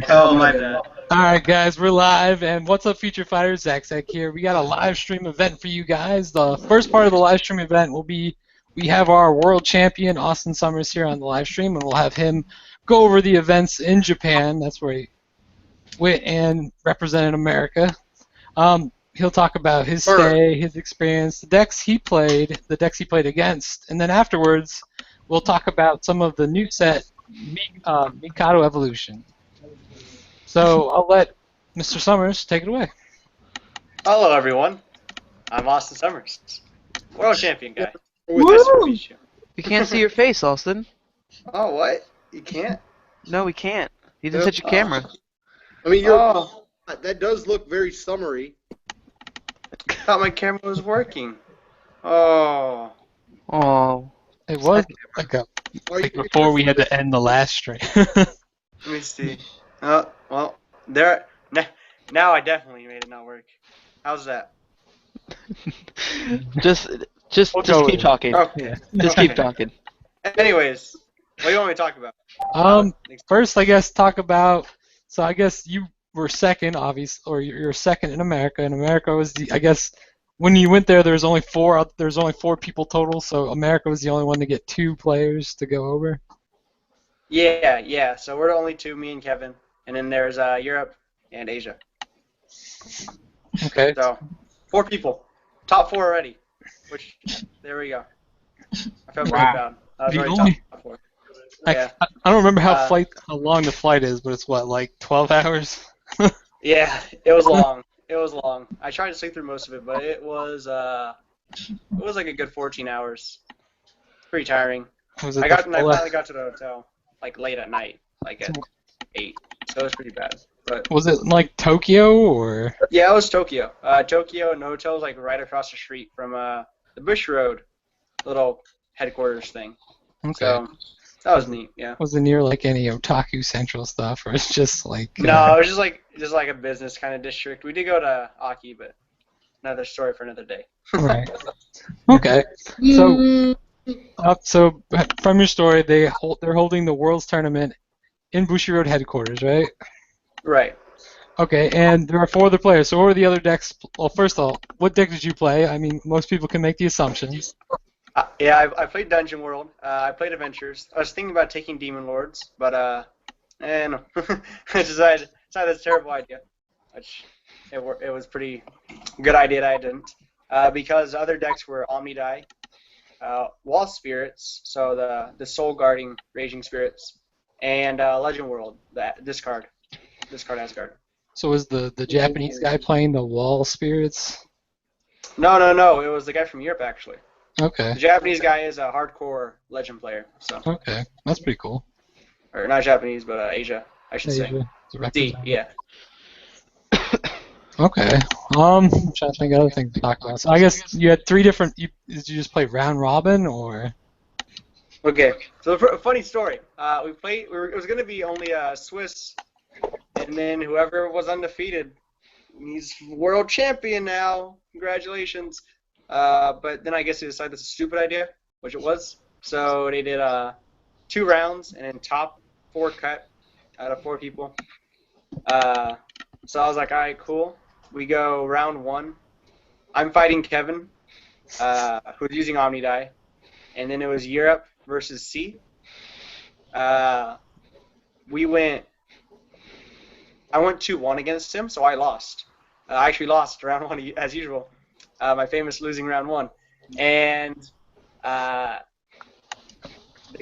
Oh, my bad. All right, guys, we're live, and what's up, Future Fighters? Zach here. We got a live stream event for you guys. The first part of the live stream event will be we have our world champion Austin Summers here on the live stream, and we'll have him go over the events in Japan. That's where he went and represented America. He'll talk about his Or, stay, his experience, the decks he played against, and then afterwards we'll talk about some of the new set Mikado evolution. So I'll let Mr. Summers take it away. hello, everyone. I'm Austin Summers, world champion guy. Nice to Woo! meet you. We can't see your face, Austin. Oh, what? You can't? No, we can't. You didn't Yep. touch your camera. I mean, Oh, that does look very summery. I thought my camera was working. Oh. Oh. It was like Are you before we had to end the last stream. Let me see. Oh, well, there. Now I definitely made it not work. How's that? just We'll just go keep with it. talking. Okay. Just keep talking. Anyways, what do you want me to talk about? First, I guess talk about. So I guess you were second, obviously, or you're second in America. And America was I guess when you went there, there was only four people total. So America was the only one to get two players to go over. Yeah. So we're the only two, me and Kevin, and then there's Europe and Asia. Okay. So 4 people, top 4 already. Which there we go. I felt pretty proud. I was The already only- top 4. I, Yeah. I don't remember how Uh, long the flight is, but it's what, like 12 hours? Yeah, it was long. It was long. I tried to sleep through most of it, but it was like a good 14 hours. Pretty tiring. Was it I the finally got to the hotel like late at night, like at 8. So it was pretty bad. But Was it like Tokyo or? yeah, it was Tokyo. Tokyo, and the hotel was like right across the street from the Bush Road little headquarters thing. Okay. So that was neat. Yeah. Was it near like any Otaku Central stuff, or it's just like? No, it was just like a business kind of district. We did go to Aki, but another story for another day. Right. Okay. So from your story, they're holding the Worlds tournament in Bushiroad headquarters, right? Right. Okay, and there are 4 other players. So what were the other decks? Well, first of all, what deck did you play? I mean, most people can make the assumptions. Yeah, I played Dungeon World. I played Adventures. I was thinking about taking Demon Lords, but no. I decided that's a terrible idea. Which it was pretty good idea that I didn't, because other decks were Omnidai, Wall Spirits, so the Soul Guarding Raging Spirits, and Legend World, that discard Asgard. So was the Japanese guy playing the Wall Spirits? No, it was the guy from Europe actually. Okay. The Japanese guy is a hardcore Legend player, so. Okay, that's pretty cool. Or not Japanese, but Asia, I should say. Asia, it's a D, representative. yeah. Okay. I'm trying to think of other things to talk about. So I guess you had 3 different. Did you just play round robin or? Okay, so a funny story. We played. It was gonna be only Swiss, and then whoever was undefeated, he's world champion now. Congratulations. But then I guess they decided that's a stupid idea, which it was. So they did 2 rounds, and then top 4 cut out of 4 people. So I was like, all right, cool. We go round 1. I'm fighting Kevin, who's using Omnidai, and then it was Europe versus C. We went. I went 2-1 against him, so I lost. I actually lost round 1 as usual. My famous losing round 1, and the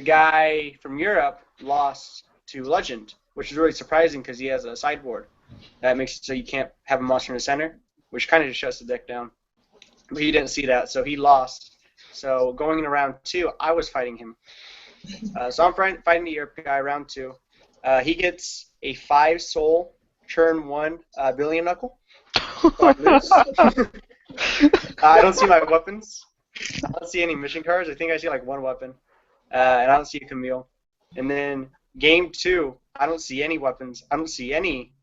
guy from Europe lost to Legend, which is really surprising because he has a sideboard that makes it so you can't have a monster in the center, which kind of just shuts the deck down. But he didn't see that, so he lost. So going into round 2, I was fighting him. So I'm fighting the Europe guy round 2. He gets a 5 soul turn 1 billion knuckle. So I lose. I don't see my weapons. I don't see any mission cards. I think I see like 1 weapon. And I don't see a Camille. And then game 2, I don't see any weapons. I don't see any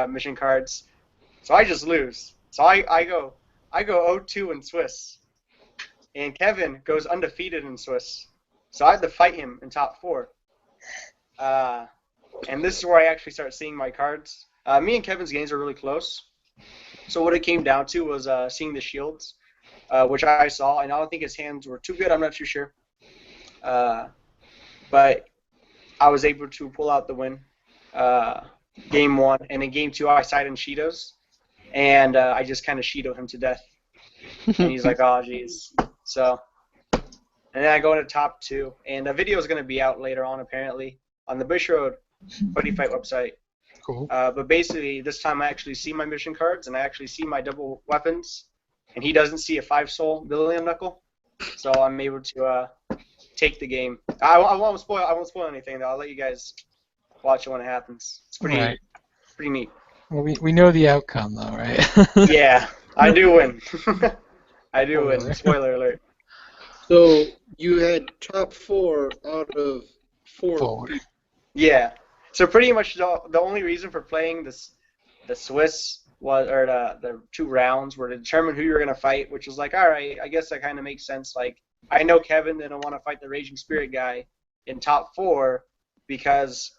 mission cards. So I just lose. So I go 0-2 in Swiss. And Kevin goes undefeated in Swiss. So I had to fight him in top 4. and this is where I actually start seeing my cards. Me and Kevin's games are really close. So what it came down to was seeing the shields, which I saw, and I don't think his hands were too good. I'm not too sure. But I was able to pull out the win. Game 1, and in Game 2 I side in Cheetos, and I just kind of Cheeto him to death. And he's like, oh, jeez. So, and then I go into top 2, and the video is going to be out later on, apparently, on the Bush Road Buddy Fight website. Cool. But basically, this time I actually see my mission cards, and I actually see my double weapons, and he doesn't see a 5-soul Billion Knuckle, so I'm able to take the game. I won't spoil anything, though. I'll let you guys watch it when it happens. It's pretty neat. Well, we know the outcome, though, right? Yeah, I do win. I do win. Spoiler alert. So you had top 4 out of 4. Yeah. So pretty much the only reason for playing the Swiss was, or the 2 rounds were to determine who you were gonna fight, which was like, all right, I guess that kind of makes sense. Like, I know Kevin didn't want to fight the Raging Spirit guy in top 4 because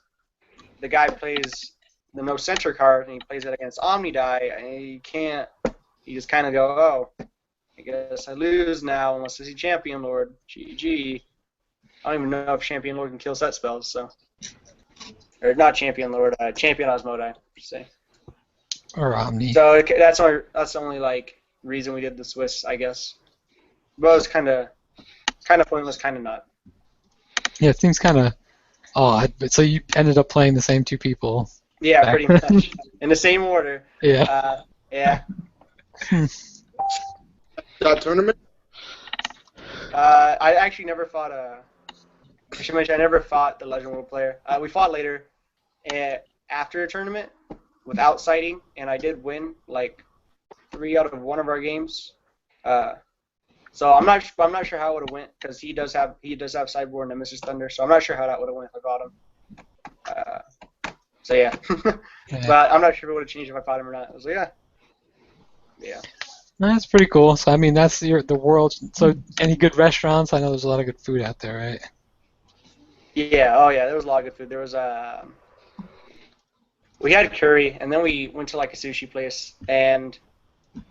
the guy plays the no center card and he plays it against Omnidai, and he can't. You just kind of go, oh, I guess I lose now unless I see Champion Lord. GG. I don't even know if Champion Lord can kill set spells, so. Or not Champion Lord, Champion Osmodai, I should say. Or Omni. So that's the only like reason we did the Swiss, I guess. But it was kind of pointless, kind of not. Yeah, it seems kind of odd. But so you ended up playing the same 2 people. Yeah, pretty much in the same order. Yeah. Yeah. That tournament? I actually never fought I should mention I never fought the Legend World player. We fought later, after a tournament, without sighting, and I did win like 3 out of 1 of our games. So I'm not sure how it would have went because he does have sideboard and Nemesis Thunder, so I'm not sure how that would have went if I fought him. So yeah. Yeah. But I'm not sure if it would have changed if I fought him or not. I was like, yeah. That's pretty cool. So I mean, that's the world. So any good restaurants? I know there's a lot of good food out there, right? Yeah. Oh yeah. There was a lot of good food. There was we had curry, and then we went to like a sushi place, and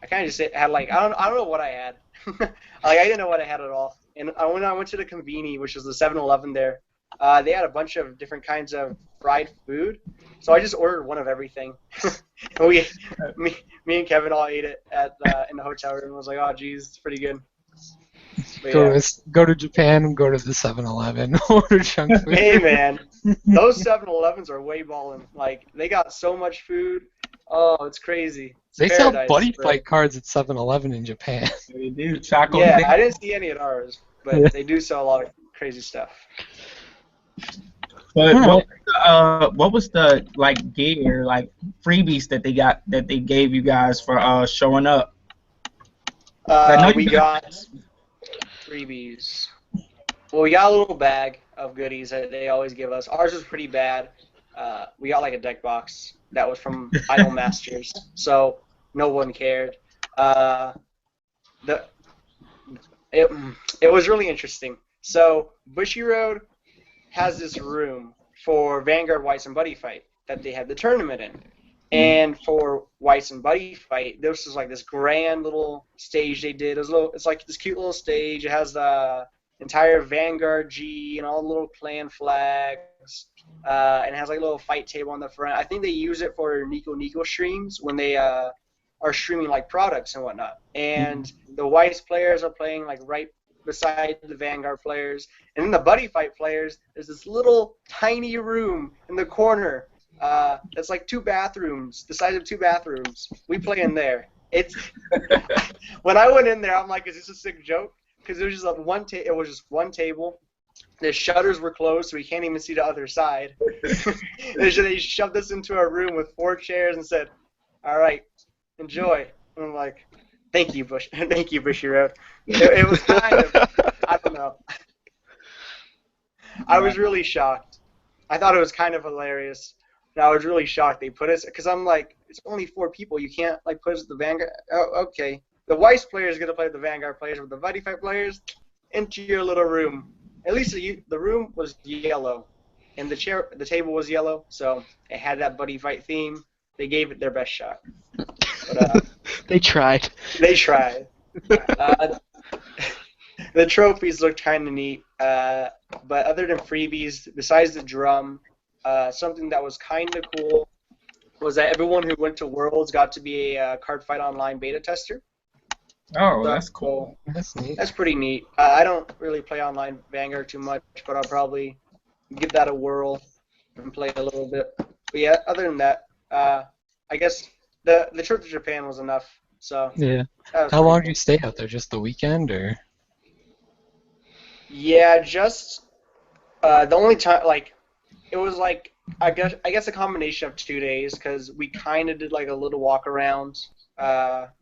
I kind of just had like I don't know what I had. Like I didn't know what I had at all. And when I went to the Conveni, which was the 7-Eleven there, they had a bunch of different kinds of fried food. So I just ordered one of everything. And me and Kevin all ate it in the hotel room. I was like, oh geez, it's pretty good. But, Go to Japan and go to the 7-Eleven. Order junk food. Hey man, those 7-Elevens are way ballin'. Like they got so much food. Oh, it's crazy. It's They paradise, sell buddy bro. fight cards at 7-Eleven in Japan. They do. Chocolate. Yeah, I didn't see any at ours, but they do sell a lot of crazy stuff. But what was the like gear, like freebies that they gave you guys for showing up? I know We you got freebies. Well, we got a little bag of goodies that they always give us. Ours was pretty bad. We got like a deck box that was from Idol Masters, so no one cared. It was really interesting. So Bushy Road has this room for Vanguard Weiss and Buddy Fight that they had the tournament in. And for Weiss and Buddy Fight, this was like this grand little stage they did. It's like this cute little stage. It has the entire Vanguard G and all the little clan flags. And it has like a little fight table on the front. I think they use it for Nico streams when they are streaming like products and whatnot. And the Weiss players are playing like right beside the Vanguard players. And then the Buddy Fight players, there's this little tiny room in the corner. It's like 2 bathrooms, the size of 2 bathrooms. We play in there. It's when I went in there, I'm like, is this a sick joke? Because it was just it was just one table. The shutters were closed, so we can't even see the other side. They shoved us into a room with 4 chairs and said, "All right, enjoy." And I'm like, "Thank you, Bushy Road." It was kind of, I don't know. I was really shocked. I thought it was kind of hilarious. And I was really shocked they put us, because I'm like, it's only 4 people. You can't like put us at the Vanguard. Oh, okay. The Weiss players going to play with the Vanguard players, but the Buddy Fight players into your little room. At least the room was yellow. and the table was yellow, so it had that buddy fight theme. They gave it their best shot. But They tried. they tried. Uh, the trophies looked kind of neat, but other than freebies, besides the drum, something that was kind of cool was that everyone who went to Worlds got to be a Card Fight Online beta tester. Oh, So, that's cool. That's neat. That's pretty neat. I don't really play online Vanguard too much, but I'll probably give that a whirl and play a little bit. But yeah, other than that, I guess the trip to Japan was enough. So Yeah. that was How long pretty did you stay out there? Just the weekend, or? Yeah, just the only time, like, it was like I guess a combination of 2 days because we kind of did like a little walk around.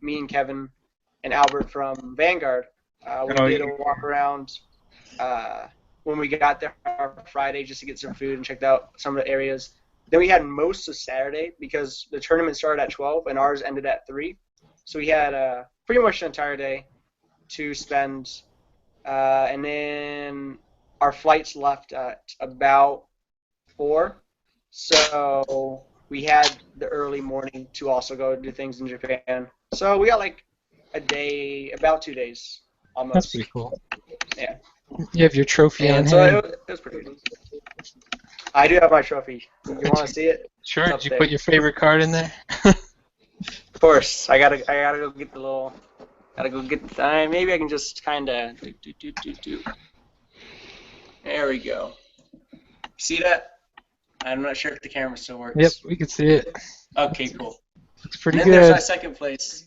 Me and Kevin and Albert from Vanguard. We Oh, did yeah. a walk around when we got there on Friday just to get some food and checked out some of the areas. Then we had most of Saturday because the tournament started at 12 and ours ended at 3. So we had pretty much the entire day to spend. And then our flights left at about 4. So we had the early morning to also go do things in Japan. So we got like a day, about 2 days almost. That's pretty cool. Yeah. You have your trophy on And so hand. it was pretty good. I do have my trophy. You want to see it? Sure. It's up Did you there. put your favorite card in there? Of course. I gotta go get the little. Gotta go get the. Maybe I can just kind of. There we go. See that? I'm not sure if the camera still works. Yep, we can see it. Okay, cool. It's pretty And there's good. my second place.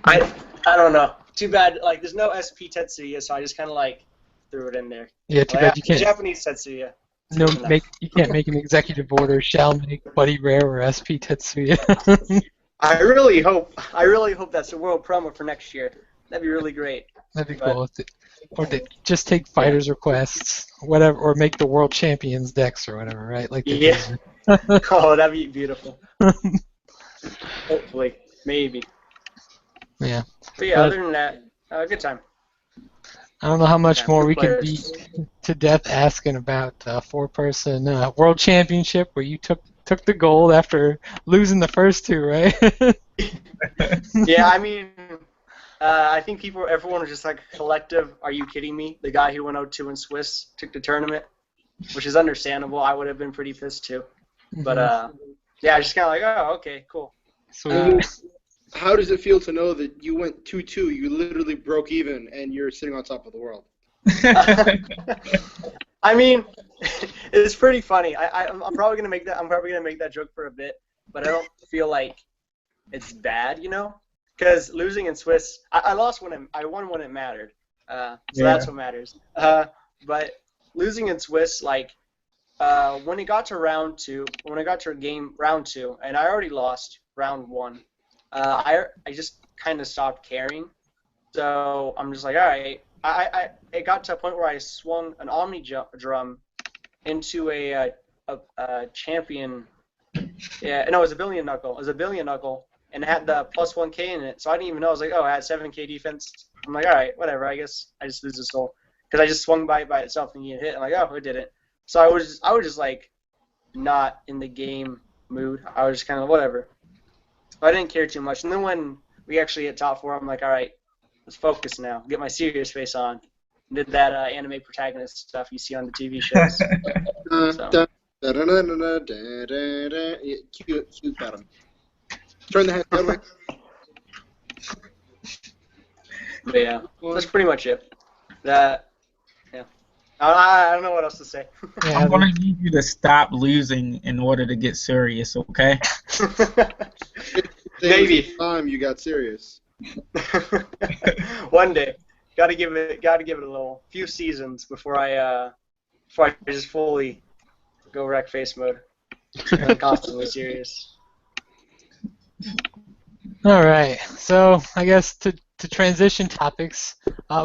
I don't know. Too bad. Like, there's no SP Tetsuya, so I just kind of like threw it in there. Yeah, too bad you can't. Japanese Tetsuya. No, Good enough. you can't make an executive order. Shall make Buddy Rare or SP Tetsuya. I really hope that's the world promo for next year. That'd be really great. That'd be But- cool. Or they just take fighters' requests, whatever, or make the world champions decks or whatever, right? Like they Yeah. do. Oh, that'd be beautiful. Hopefully, maybe. Yeah. But yeah, other than that, good time. I don't know how much Yeah, more good we can players. beat to death asking about 4-person world championship where you took the gold after losing the first 2, right? Yeah, I mean, I think everyone was just like collective. Are you kidding me? The guy who went 0-2 in Swiss took the tournament, which is understandable. I would have been pretty pissed too. But yeah, just kind of like, oh, okay, cool. So How does it feel to know that you went 2-2, you literally broke even, and you're sitting on top of the world? I mean, it's pretty funny. I'm probably gonna make that. I'm probably gonna make that joke for a bit, but I don't feel like it's bad, you know? Because losing in Swiss, I lost when I won when it mattered. So that's what matters. But losing in Swiss, like, when it got to round 2, when I got to round 2, and I already lost round 1, I just kind of stopped caring. So I'm just like, all right. It got to a point where I swung an Omni drum into a champion. Yeah, no, it was a billion knuckle. It was a billion knuckle, and it had the +1K in it. So I didn't even know. I was like, oh, I had 7K defense. I'm like, all right, whatever. I guess I just lose a soul because I just swung by it by itself and you hit. I'm like, oh, it did it. So I was just like not in the game mood. I was just kind of whatever. I didn't care too much. And then when we actually hit top 4, I'm like, all right, let's focus now. Get my serious face on. Did that anime protagonist stuff you see on the TV shows. So. Yeah, cute bottom. Turn the head that way. But yeah, that's pretty much it. Yeah. I don't know what else to say. yeah, I'm gonna need you to stop losing in order to get serious, okay? Maybe. Time you got serious. One day, gotta give it a little few seasons before I just fully go wreck face mode. I'm constantly serious. All right. So I guess to transition topics,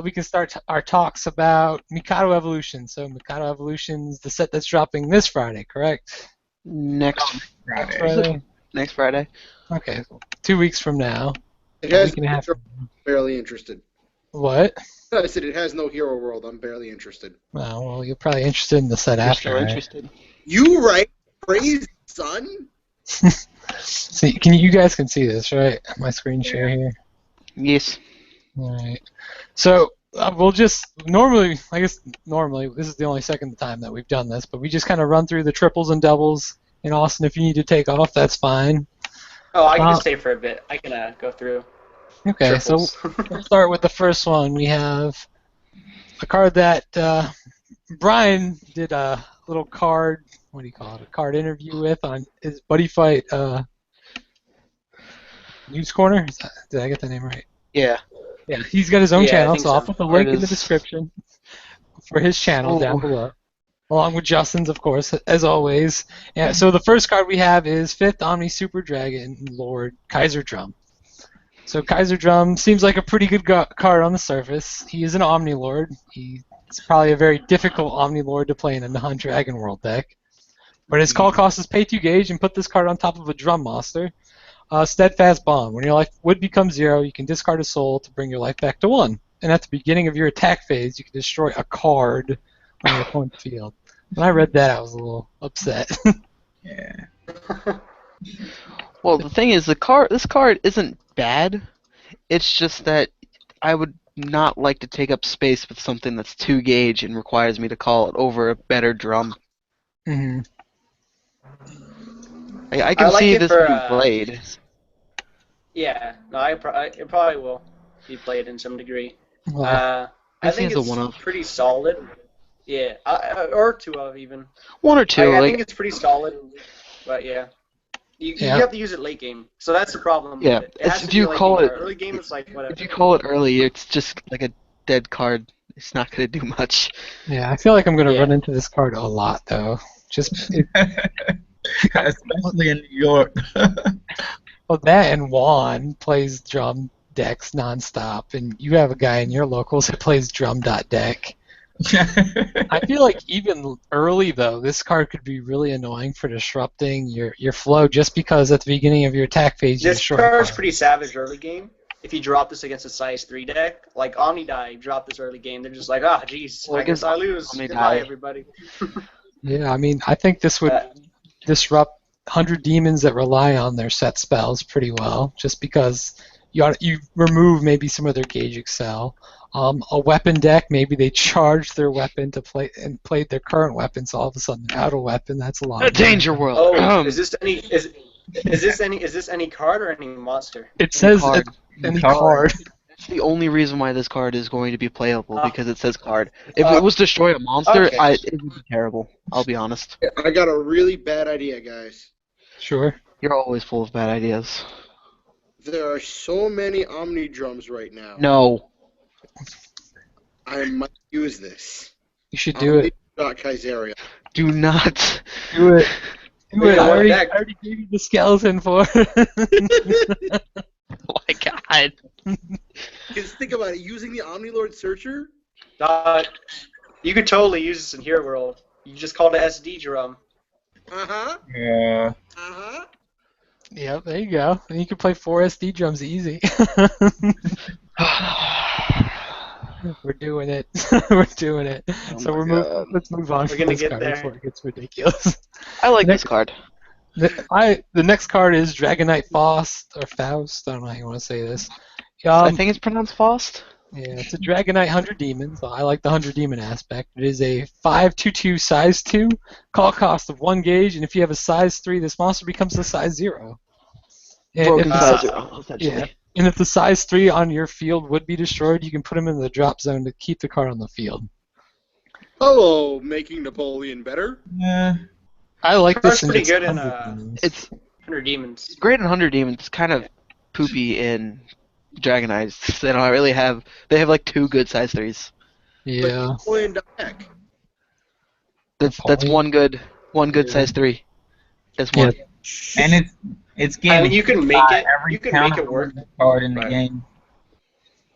we can start our talks about Mikado Evolution. So Mikado Evolution's the set that's dropping this Friday, correct? Next Friday. next Friday. Okay, 2 weeks from now. It A has week and a half. barely interested. What? I said it has no hero world. I'm barely interested. Oh, well, you're probably interested in the set You're after, still right? interested. You right? Crazy son. See, you guys can see this, right? My screen share here. Yes. All right. So we'll just normally this is the only second time that we've done this, but we just kind of run through the triples and doubles. And Austin, if you need to take off, that's fine. Oh, I can just stay for a bit. I can go through Okay, triples. so we'll start with the first one. We have a card that Brian did a little card. What do you call it? A card interview with on his Buddy Fight News Corner. Did I get the name right? Yeah. Yeah, he's got his own Yeah, I channel, think so I'll so. put the Card link in the is- description for his channel down Oh. below, along with Justin's, of course, as always. Yeah, so the first card we have is 5th Omni Super Dragon Lord Kaiser Drum. So Kaiser Drum seems like a pretty good card on the surface. He is an Omni Lord. He's probably a very difficult Omni Lord to play in a non-Dragon World deck. But his call cost is pay 2 gauge and put this card on top of a Drum monster. Steadfast Bond. When your life would become 0, you can discard a soul to bring your life back to 1. And at the beginning of your attack phase, you can destroy a card on your opponent's field. When I read that, I was a little upset. Yeah. Well, the thing is, this card isn't bad. It's just that I would not like to take up space with something that's 2 gauge and requires me to call it over a better drum. hmm I can I like see it this for, being played. Yeah, no, it probably will be played in some degree. Well, I I see think it as a it's one-off. pretty solid. Yeah, or 2 of even. One or two, I like think it's pretty solid, but yeah. You Yeah. have to use it late game, so that's the problem Yeah, with it. It has if to be you a late call game it- card. Early game, it's like whatever. if you call it early, it's just like a dead card. It's not going to do much. yeah, I feel like I'm going to Yeah. run into this card a lot, though. Especially in New York. well, that and Juan plays drum decks nonstop, and you have a guy in your locals that plays drum.deck. I feel like even early though, this card could be really annoying for disrupting your flow, just because at the beginning of your attack phase you This destroy. card's a pretty savage early game. If you drop this against a size 3 deck, like Omnidai drop this early game, they're just like, geez, Well, I guess I lose. Omnidai- Goodbye, everybody. Yeah, I mean, I think this would disrupt 100 demons that rely on their set spells pretty well, just because you remove maybe some of their gauge excel. A weapon deck, maybe they charge their weapon to play and played their current weapon, so all of a sudden they're out of weapon. That's a lot. A danger world. Oh, is this any card or any monster? It says card. any card. It's the only reason why this card is going to be playable, because it says card. If Uh, it was destroy a monster, okay. it would be terrible. I'll be honest. I got a really bad idea, guys. Sure. You're always full of bad ideas. There are so many Omni drums right now. No. I might use this. You should do it. Kaiseria. Do not. Do it. Do it. Yeah, I already deck. gave you the skeleton for it. Oh my god. Because think about it, using the Omni Lord Searcher. You could totally use this in Hero World. You just called it SD drum. Uh-huh. Yeah. Uh-huh. Yep, there you go. And you can play 4 SD drums easy. We're doing it. We're doing it. So let's move on We're from gonna this get card there. before it gets ridiculous. I like Next- this card. The next card is Dragonite Faust, or Faust, I don't know how you want to say this. I think it's pronounced Faust. Yeah, it's a Dragonite 100 Demon, so I like the 100 Demon aspect. It is a 5/2/2 size 2, call cost of 1 gauge, and if you have a size 3, this monster becomes a size 0. And Broken if the size si- 0, essentially. yeah. And if the size 3 on your field would be destroyed, you can put him in the drop zone to keep the card on the field. Hello, making Napoleon better. Yeah. I like Card's this in pretty its good in 100 demons. It's 100 Demons. great in 100 Demons. It's kind of poopy in Dragonites. They don't really have. They have like 2 good size 3s. Yeah. Napoleon deck. That's one good size 3. That's Yeah. one. And it's getting I mean, you can make it. every You can make it counter work. card in the Right. game.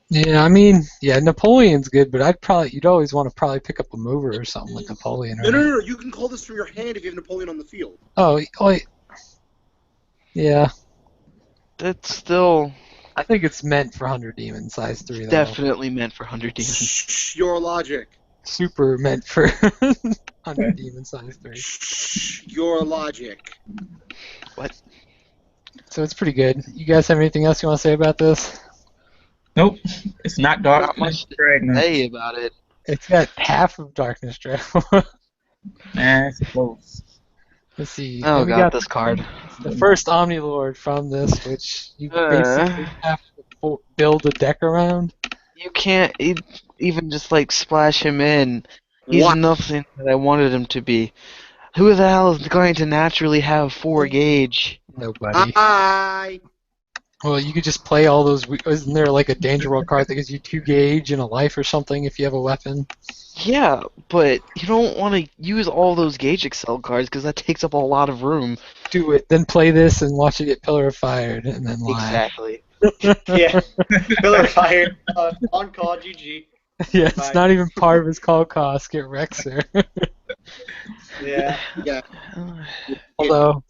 Yeah, I mean, yeah, Napoleon's good, but you'd always want to probably pick up a mover or something with Napoleon. No, no, Right? no, no. You can call this from your hand if you have Napoleon on the field. Oh, yeah. That's still. I think it's meant for 100 demon size 3 though. Definitely meant for 100 demons. Shh, your logic. Super meant for 100 demon size 3. Shh, your logic. So it's pretty good. You guys have anything else you want to say about this? Nope. It's not Not dark. much to Dragon. say about it. It's got half of Darkness Dragon. Nah, it's close. Let's see. Oh Then we god, got this card. the first Omni Lord from this, which you Uh. basically have to build a deck around. You can't even just like splash him in. He's What? nothing that I wanted him to be. Who the hell is going to naturally have 4 gauge? Nobody. Hi. Well, you could just play all those. Isn't there like a Danger World card that gives you 2 gauge and a life or something if you have a weapon? Yeah, but you don't want to use all those gauge Excel cards because that takes up a lot of room. Do it, then play this and watch it get pillar fired, and then lie. Exactly. Yeah. Pillar fired. On call, GG. Yeah, Bye. it's not even part of his call cost. Get Rexer. Yeah. Yeah. Although,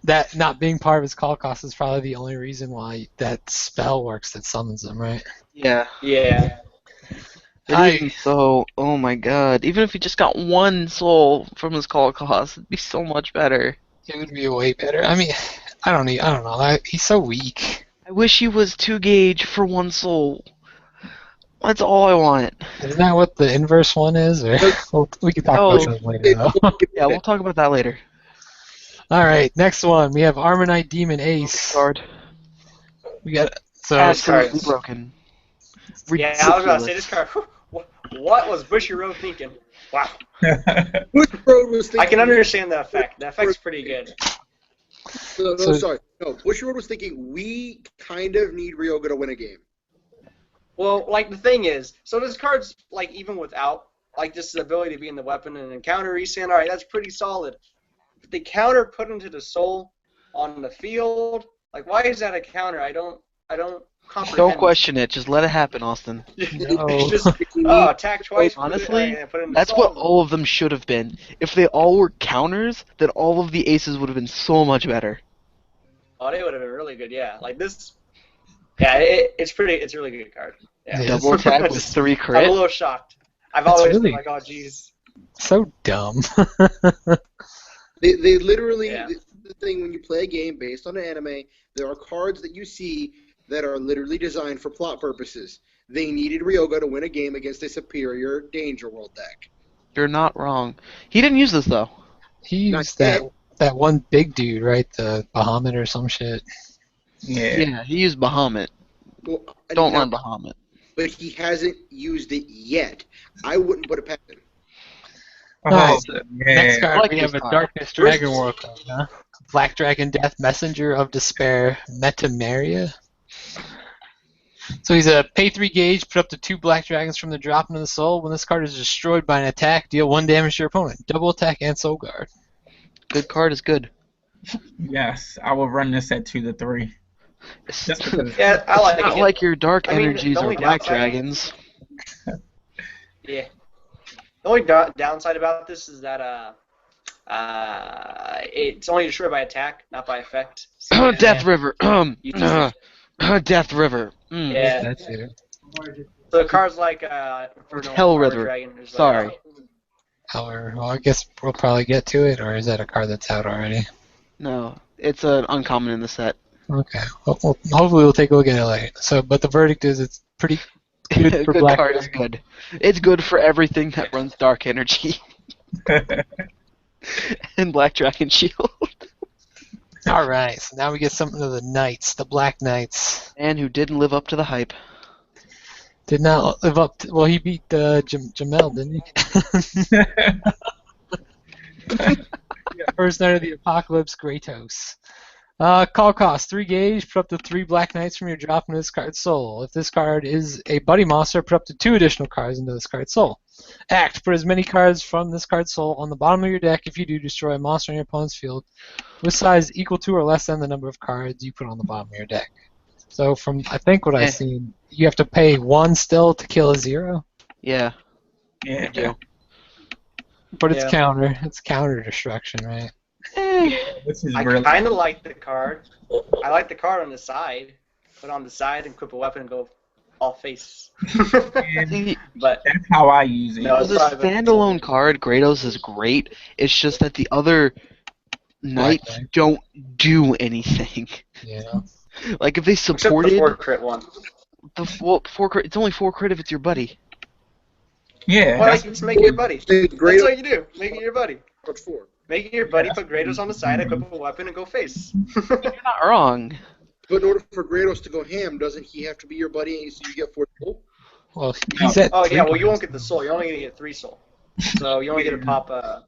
that not being part of his call cost is probably the only reason why that spell works that summons him, right? Yeah. Yeah. Even so, oh my god. Even if he just got 1 soul from his call cost, it'd be so much better. It would be way better. I mean, I don't know. He's so weak. I wish he was 2 gauge for 1 soul. That's all I want. Isn't that what the inverse one is? Or well, we can talk about that later, though. Yeah, we'll talk about that later. All right, next one. We have Armonite Demon Ace. Card. We got Absolutely cards. broken. Yeah, I was about to say this card. What was Bushiroad thinking? Wow. Which road was thinking? I can understand the effect. The effect's pretty good. No, So- sorry. No, Bushiroad was thinking we kind of need Ryoga to win a game. Well, like the thing is, so this card's like even without like just the ability to be in the weapon and encounter resend. All right, that's pretty solid. But the counter put into the soul on the field, like why is that a counter? I don't comprehend. Don't question it. Just let it happen, Austin. No. Just attack twice. Honestly, put it in the That's soul. what all of them should have been. If they all were counters, then all of the aces would have been so much better. Oh, they would have been really good. Yeah, like this. Yeah, it's a really good card. Yeah. Yeah. Double attack with 3 I'm a crit. little shocked. I've That's always really- been like, oh, jeez. So dumb. They literally, Yeah. the thing when you play a game based on an anime, there are cards that you see that are literally designed for plot purposes. They needed Ryoga to win a game against a superior Danger World deck. You're not wrong. He didn't use this though. He Not used yet. that one big dude, right? The Bahamut or some shit. Yeah. Yeah, he used Bahamut. Well, Don't now- run Bahamut. But he hasn't used it yet. I wouldn't put it past him. Nice. Oh, Next yeah. card, like we have this a card. Darkness Dragon World card, huh? Black Dragon Death Messenger of Despair, Metamaria. So he's a pay 3 gauge, put up to 2 black dragons from the drop into the soul. When this card is destroyed by an attack, deal 1 damage to your opponent. Double attack and soul guard. Good card is good. Yes, I will run this at 2 to 3. It's Just because. Yeah, I like not it. like your dark I mean, energies the or only black downside- dragons. Yeah. The only downside about this is that it's only destroyed by attack, not by effect. So, Death River. You just- Death River. yeah. That's it. So cards like Inferno, Hell Armor River. Dragon, there's like, Sorry. Well, I guess we'll probably get to it, or is that a card that's out already? No, it's an uncommon in the set. Okay. Well, hopefully we'll take a look at it later. So, but the verdict is it's pretty good for Good black card is dragon. good. It's good for everything that runs dark energy and black dragon shield. All right. So now we get something to the Knights, the Black Knights. And who didn't live up to the hype. Did not live up to, well, he beat Jamel, didn't he? First Knight of the Apocalypse, Kratos. Call cost 3 gauge, put up to 3 Black Knights from your drop into this card's soul. If this card is a buddy monster, put up to 2 additional cards into this card's soul. Act, put as many cards from this card's soul on the bottom of your deck. If you do, destroy a monster in your opponent's field with size equal to or less than the number of cards you put on the bottom of your deck. So from, I think what I've seen, you have to pay 1 still to kill a 0, Yeah. Yeah. but it's Yeah. counter. It's counter destruction, right? This is I really. kind of like the card. I like the card on the side. put on the side and equip a weapon and go all face. And But that's how I use it. No, As it's a probably standalone card, Grados is great. It's just that the other Black knights Knight. don't do anything. Yeah. Like if they except the supported 4 crit one. well, 4 crit, it's only 4 crit if it's your buddy. Yeah, Well, that's, like, just make it your buddy. Take That's Grados all you do. Make it your buddy. March 4. Make it your buddy, Yeah, put Grados on the side, equip a weapon, and go face. You're not wrong. But in order for Grados to go ham, doesn't he have to be your buddy so you get 4 soul? Well, he's at. Oh, yeah, well, 3 you won't get the soul. You're only going to get 3 soul. So you only get to pop a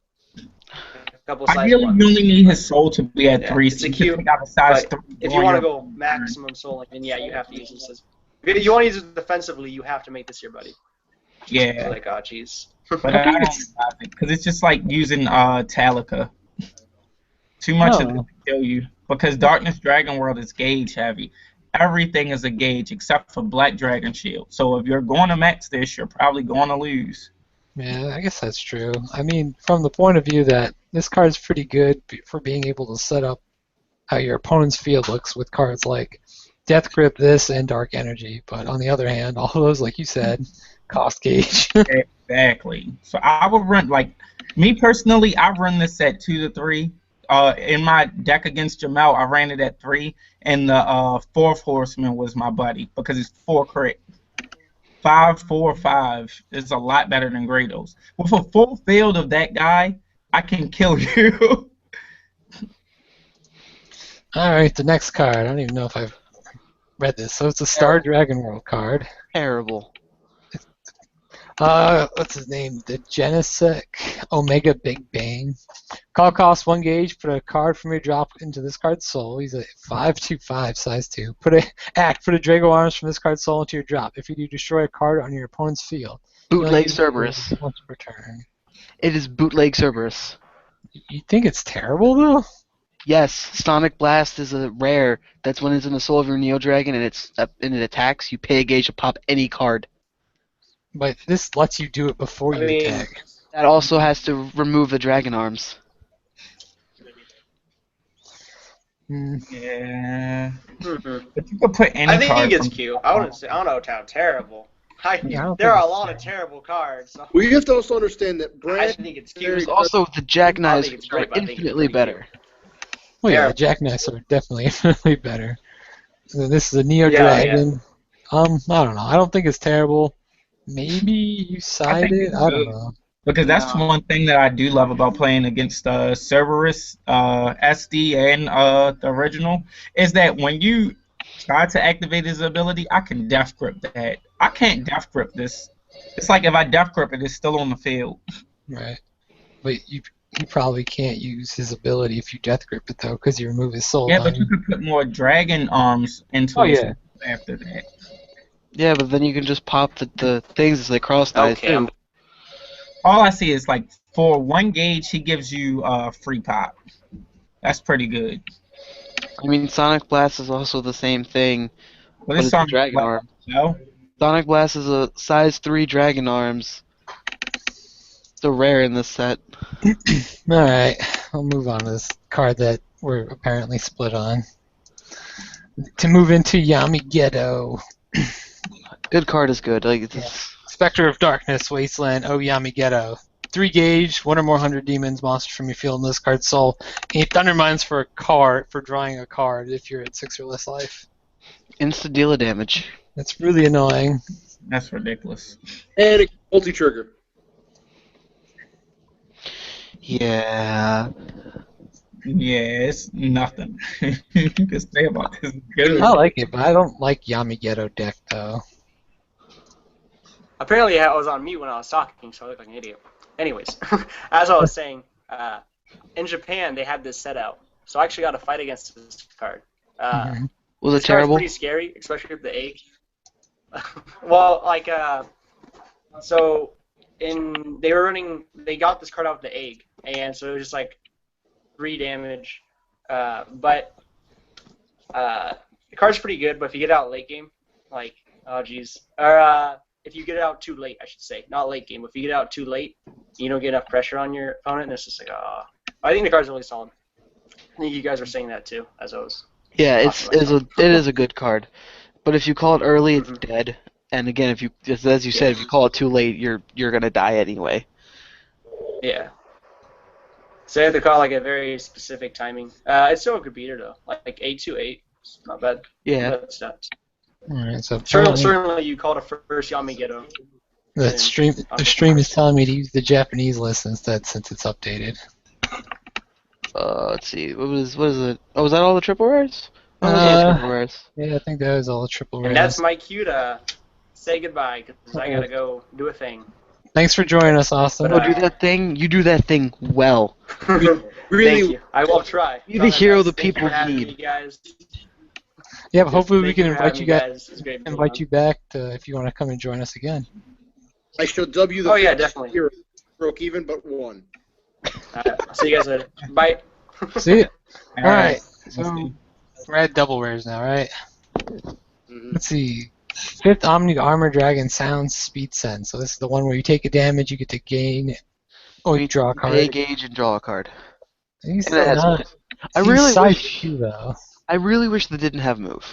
couple size ideally, ones. you only need his soul to be at Yeah, 3, it's so a you cute- can pick out a size but 3. If you want to go maximum soul, then yeah, you have to use this. If you want to use it defensively, you have to make this your buddy. Yeah, Like, oh, jeez. but I don't like it, because it's just like using Talica. Too much of it Oh. to kill you. Because Darkness Dragon World is gauge heavy. Everything is a gauge except for Black Dragon Shield. So if you're going to max this, you're probably going to lose. Yeah, I guess that's true. I mean, from the point of view that this card's pretty good for being able to set up how your opponent's field looks with cards like Death Grip, this, and Dark Energy. But on the other hand, all of those, like you said, cost gauge. Exactly. So I would run, like, me personally, I run this at 2 to 3. In my deck against Jamel, I ran it at 3, and the 4th Horseman was my buddy because it's 4 crit. 5, 4, 5 is a lot better than Grados. With a full field of that guy, I can kill you. Alright, the next card. I don't even know if I've read this. So it's a Star Dragon World card. Terrible. What's his name? The Genesec Omega Big Bang. Call cost 1 gauge. Put a card from your drop into this card's soul. He's a 5/5, size 2. Put a Drago Arms from this card's soul into your drop. If you do, destroy a card on your opponent's field. Bootleg You Cerberus. once per turn. It is bootleg Cerberus. You think it's terrible though? Yes, Sonic Blast is a rare. That's when it's in the soul of your Neo Dragon and it attacks. You pay a gauge to pop any card. But this lets you do it before you attack. That also has to remove the Dragon Arms. Yeah. Mhm. But you could put any I think card he gets from- cute. I don't know how terrible. Yeah, I don't There think are a it's lot of terrible cards. So Well, you have to also understand that I Brad think it's There's cute. also the Jackknives it's are great, but I think it's infinitely pretty better. Well, yeah, Yeah. the Jackknives are definitely infinitely better. And then this is a Neo Yeah, Dragon. I don't know. I don't think it's terrible. Maybe you side think it. it's I don't good. know. Because that's No. one thing that I do love about playing against Cerberus, SD, and the original, is that when you try to activate his ability, I can death grip that. I can't death grip this. It's like if I death grip it, it's still on the field. Right. But you probably can't use his ability if you death grip it though, because you remove his soul. Yeah, but you could put more dragon arms into Oh, it yeah. after that. Yeah, but then you can just pop the things as they cross dice Okay, too. All I see is like for 1 gauge, he gives you free pop. That's pretty good. I mean, Sonic Blast is also the same thing, But but it's it's a Sonic Dragon Blast, Arm. no? Sonic Blast is a size 3 Dragon Arms. It's a rare in this set. Alright, I'll move on to this card that we're apparently split on. To move into Yamigedo. Good card is good. Like it's Spectre of Darkness, Wasteland, Yamigedo. 3 gauge, 1 or more 100 demons, monsters from your field in this card's soul. And Thunder Mines for a card, for drawing a card if you're at 6 or less life. insta deal of damage. That's really annoying. That's ridiculous. and multi-trigger. Yeah. Yeah, it's nothing. You can say about this. Good. I like it, but I don't like Yamigedo deck though. Apparently, I was on mute when I was talking, so I look like an idiot. Anyways, as I was saying, in Japan they had this set out, so I actually got to fight against this card. Mhm. Was it This card's terrible? pretty scary, especially with the egg. Well, like, so they got this card out with the egg, and so it was just like 3 damage. But the card's pretty good, but if you get out late game, like, oh geez, or if you get it out too late, I should say, not late game. If you get out too late, you don't get enough pressure on your opponent, and it's just like, I think the card's really solid. I think you guys were saying that too, as I was. Yeah, it is a good card. But if you call it early, it's Mhm. dead. And again, if you, just as you said, if you call it too late, you're gonna die anyway. Yeah. So you have to call like a very specific timing. It's still a good beater though. Like 828. It's not bad. Yeah. But it's not. Alright, so Certainly, apparently certainly you called a first Yamagito. the stream is telling me to use the Japanese list instead since it's updated. Let's see. What is it? Oh, was that all the triple rares? Oh, those are all the triple rares. Yeah, I think that was all the triple And that's rares. my cue to say goodbye because I gotta go do a thing. Thanks for joining us, Austin. But, Oh, do that thing. You do that thing well. Thank you. I will try. You're the hero the Thank you people for having need. me, guys. Yeah, but hopefully we Thank can you for invite having you me, guys, It's great being invite on. you back to, if you want to come and join us again. I shall W the Oh, yeah, first definitely. hero. Broke even, but won. I'll see you guys later. Bye. See ya. All Alright, Let's so see. we're at double rares now, right? Mhm. Let's see. Fifth Omni Armor Dragon Sounds Speed Sense. So this is the one where you take a damage, you get to gain, or you draw a Pay card. gauge and draw a card. He's And it has not. I He's really size wish. 2 though. I really wish they didn't have move.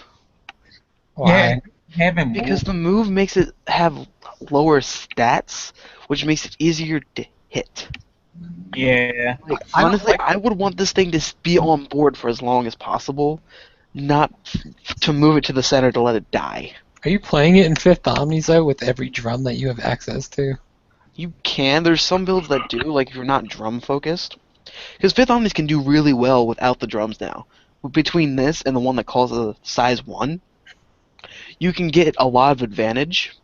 Why? Yeah, having Because the move makes it have lower stats, which makes it easier to hit. yeah. Like I don't honestly, I would want this thing to be on board for as long as possible, not to move it to the center to let it die. Are you playing it in fifth Omnis though, with every drum that you have access to? You can. There's some builds that do, like if you're not drum focused. Because Fifth Omnis can do really well without the drums now. Between this and the one that calls a size 1, you can get a lot of advantage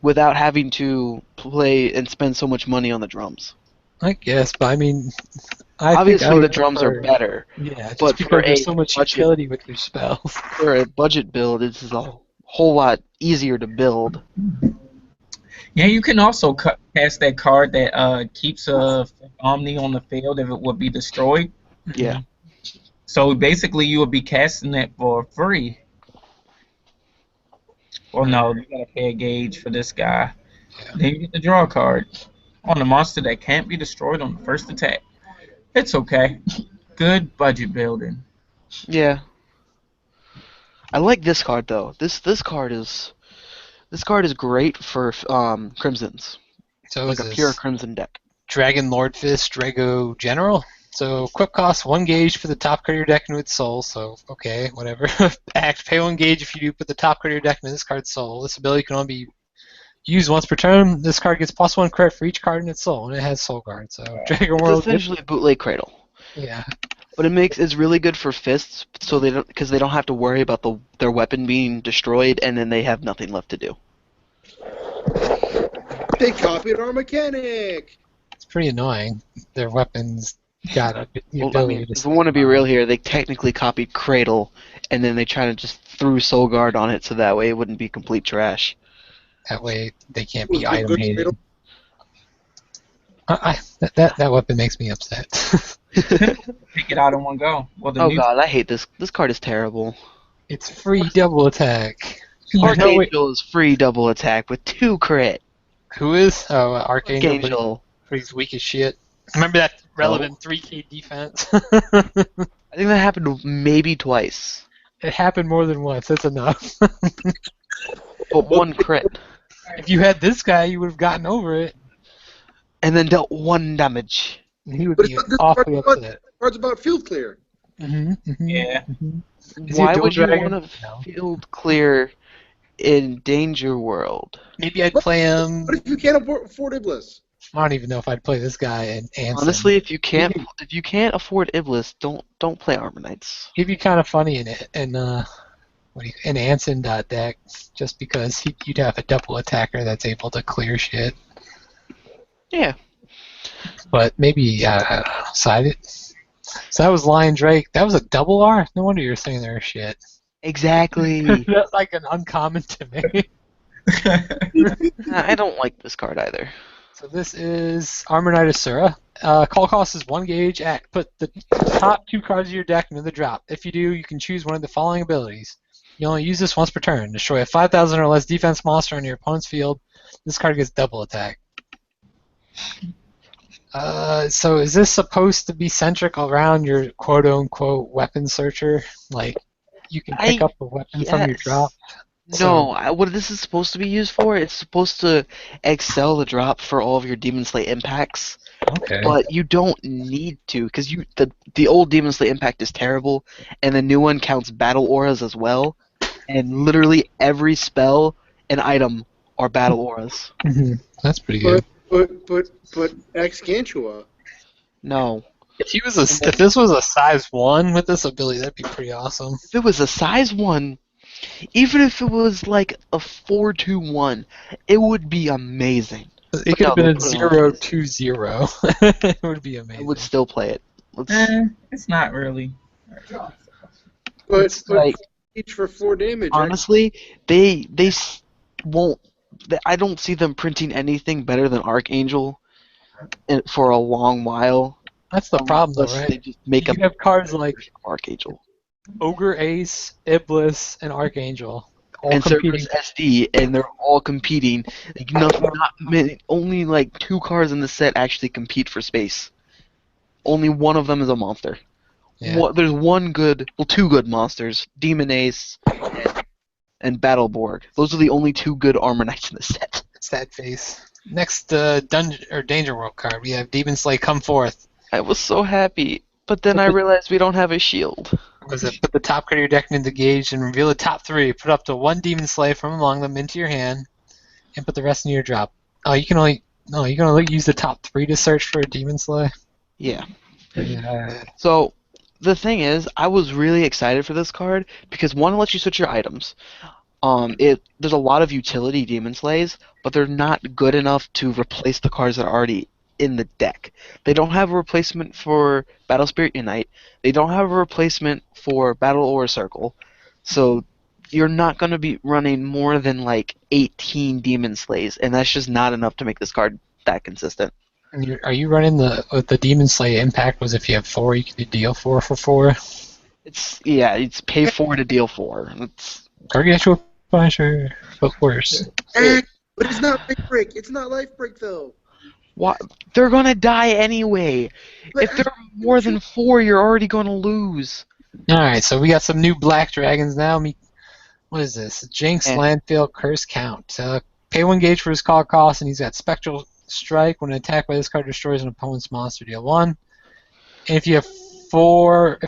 without having to play and spend so much money on the drums. I guess, but I mean, I Obviously, think I the would drums are prefer- better, Yeah, just but because for there's a so much budget- utility with your spells. for a budget build, this is a whole lot easier to build. Yeah, you can also cast that card that keeps a Omni on the field if it would be destroyed. Yeah. So basically, you would be casting it for free. Well, no, you gotta pay a gauge for this guy. Yeah. Then you get the draw card on the monster that can't be destroyed on the first attack. It's okay. Good budget building. Yeah. I like this card though. This card is great for crimsons, So like is a pure this crimson deck. Dragon Lord Fist Drago General? So equip costs 1 gauge for the top card of your deck into its soul, so okay, whatever. Act, pay 1 gauge if you do put the top card of your deck into this card's soul. This ability can only be used once per turn. This card gets +1 credit for each card in its soul, and it has Soul Guard. So Dragon It's World, essentially a bootleg cradle, yeah. but it's really good for fists, so they don't have to worry about their weapon being destroyed, and then they have nothing left to do. They copied our mechanic. It's pretty annoying. Their weapons got the Well, I ability mean, to. if we want to be real here, they technically copied Cradle, and then they try to just threw Soul Guard on it, so that way it wouldn't be complete trash. That way they can't Was be the item good hated. cradle- That weapon makes me upset. Take it out in one go. Well, the Oh new god, I hate this. This card is terrible. It's free double attack. There's no way- Archangel is free double attack with 2 crit. Who is? Oh, Archangel. Archangel. But he's weak as shit. Remember that relevant 3K defense? I think that happened maybe twice. It happened more than once. That's enough. But 1 crit. If you had this guy, you would have gotten over it. And then dealt 1 damage. And he would But be it's not- awfully this card- upset. Cards about field clear. Yeah. Is he a Why dual would you dragon? want to No. field clear in Danger World? Maybe I'd play him. What if you can't afford Iblis? I don't even know if I'd play this guy in Anson. Honestly, if you can't afford Iblis, don't play Armor Knights. He'd be kind of funny in it, in Anson deck, just because you'd have a double attacker that's able to clear shit. Yeah. But maybe side it. So that was Lion Drake. That was a double R. No wonder you're saying there shit. Exactly. That's like an uncommon to me. I don't like this card either. So this is Armor Knight Asura. Call cost is 1 gauge. Act. Put the top 2 cards of your deck into the drop. If you do, you can choose one of the following abilities. You only use this once per turn. Destroy a 5,000 or less defense monster on your opponent's field. This card gets double attack. So is this supposed to be centric around your quote-unquote weapon searcher? Like, you can pick up a weapon from your Yes. drop? No, what this is supposed to be used for, it's supposed to excel the drop for all of your Demon Slay impacts, Okay. but you don't need to, because the old Demon Slay impact is terrible, and the new one counts battle auras as well, and literally every spell and item are battle auras. That's pretty good. But Excantua. No. If this was a size 1 with this ability, that'd be pretty awesome. If it was a size 1, even if it was like a 4-2-1, it would be amazing. It could have no, been they a put it on 0-2-0. It would be I amazing. would still play it. It's not really. But like, each for 4 damage. honestly, they won't. I don't see them printing anything better than Archangel for a long while. That's the problem, though, Unless right? they just make You a have cards like Archangel Ogre Ace, Iblis, and Archangel. All and competing. Cerberus SD, and they're all competing. Like, not many, only like 2 cards in the set actually compete for space. Only one of them is a monster. Yeah. There's two good monsters, Demon Ace and Battleborg. Those are the only 2 good Armor Knights in the set. Sad face. Next dungeon or Danger World card, we have Demon Slay Come Forth. I was so happy, but then I realized we don't have a shield. Was it put the top card of your deck into Gauge and reveal the top 3. Put up to 1 Demon Slay from among them into your hand, and put the rest in your drop. You can only use the top 3 to search for a Demon Slay. Yeah. Yeah. So the thing is, I was really excited for this card because one, it lets you switch your items. There's a lot of utility Demon Slays, but they're not good enough to replace the cards that are already in the deck. They don't have a replacement for Battle Spirit Unite. They don't have a replacement for Battle Aura Circle. So you're not going to be running more than like 18 Demon Slays, and that's just not enough to make this card that consistent. Are you running the Demon Slay impact? Was if you have 4, you can deal 4 for 4. It's pay 4 to deal 4. Gargantuan Punisher, but worse. But it's not Life Break. It's not Life Break though. Why? They're gonna die anyway. But If they're more than 4, you're already gonna lose. Alright, so we got some new black dragons now. What is this? Jinx, Landfill, Curse Count. Pay 1 gauge for his call cost, and he's got Spectral Strike. When attacked by this card, destroys an opponent's monster, deal 1. And if you have 4